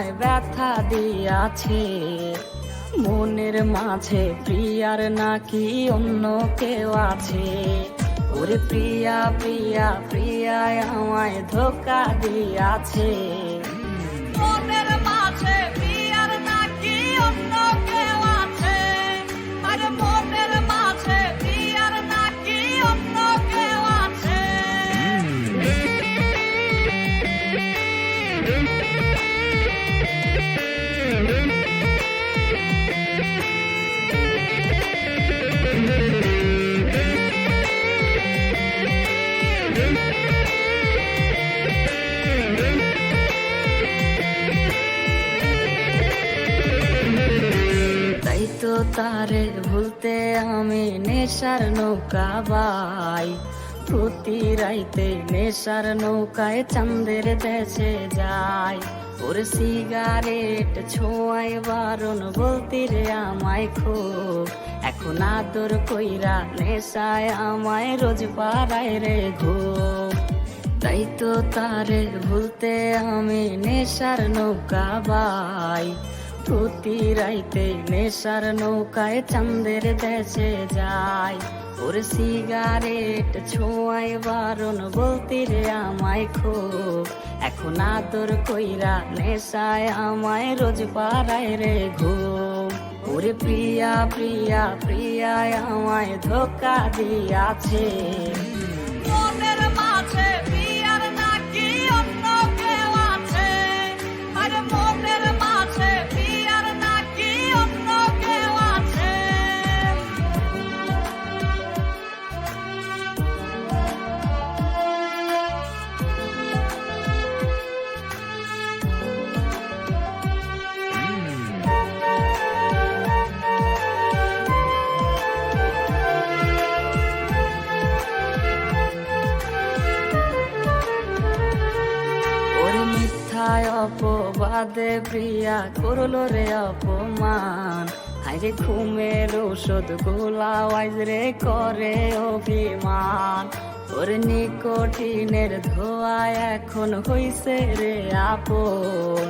আমায় ব্যথা দিয়াছে। মনের মাঝে প্রিয়ার নাকি অন্য কেউ আছে। ওরে প্রিয়া প্রিয়া প্রিয়া আমায় ধোকা দিয়াছে। মনের মাঝে প্রিয়ার নাকি অন্য কেউ আছে। আরে মনের মাঝে প্রিয়ার নাকি অন্য কেউ আছে। তাই তো তারে ভুলতে আমি নেশার নৌকা বাই। প্রতি রাইতে নেশার নৌকায় চাঁদের দেশে যাই। ওর সিগারেট ছোঁয়ায় বারণ বলতি রে আমায় খুব। এখন আদর কইরা নেশায় আমায় রোজ পাড়ায় রে ঘুম। তাই তো তারে ভুলতে আমি নেশার নৌকা বাই। প্রতি রাইতে নেশার নৌকায় চাঁদের দেশে যাই। ওর সিগারেট ছোঁয়ায় বারণ বলতি রে আমায় খুব। এখন আদর কইরা নেশায় আমায় রোজ পাড়ায় রে ঘুম। ওরে প্রিয়া প্রিয়া প্রিয়া আমায় ধোকা দিয়াছে। মনের মাঝে প্রিয়ার নাকি অন্য কেউ আছে। আরে মনের মাঝে প্রিয়ার নাকি অন্য কেউ আছে। ওরে মিথ্যায় অপবাদে প্রিয়া করলো রে অপমান। হাইরে ঘুমের ওষুধ গোলা ওয়াইজ রে করে অভিমান। ওর নিকোটিনের ধোঁয়ায় এখন হইছে রে আপন।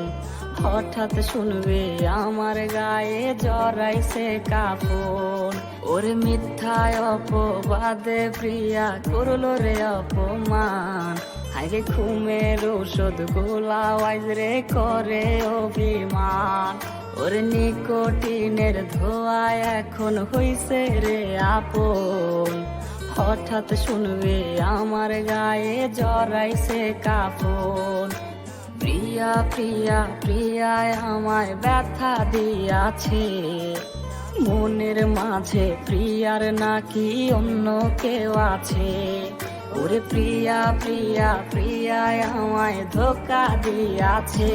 হঠাৎ শুনবে আমার গায়ে জড়াইছে কাফন। ওর মিথ্যায় অপবাদে প্রিয়া করলো রে অপমান। হাইরে ঘুমের ওষুধ গোলা ওয়াইজ রে করে অভিমান। ওর নিকোটিনের ধোঁয়ায় এখন হইছে রে আপন। হঠাৎ শুনবে আমার গায়ে জড়াইছে কাফন। প্রিয়া প্রিয়া প্রিয়া আমায় ব্যথা দিয়াছে। মনের মাঝে প্রিয়ার নাকি অন্য কেউ আছে। ওরে প্রিয়া প্রিয়া প্রিয়া আমায় ধোকা দিয়াছে।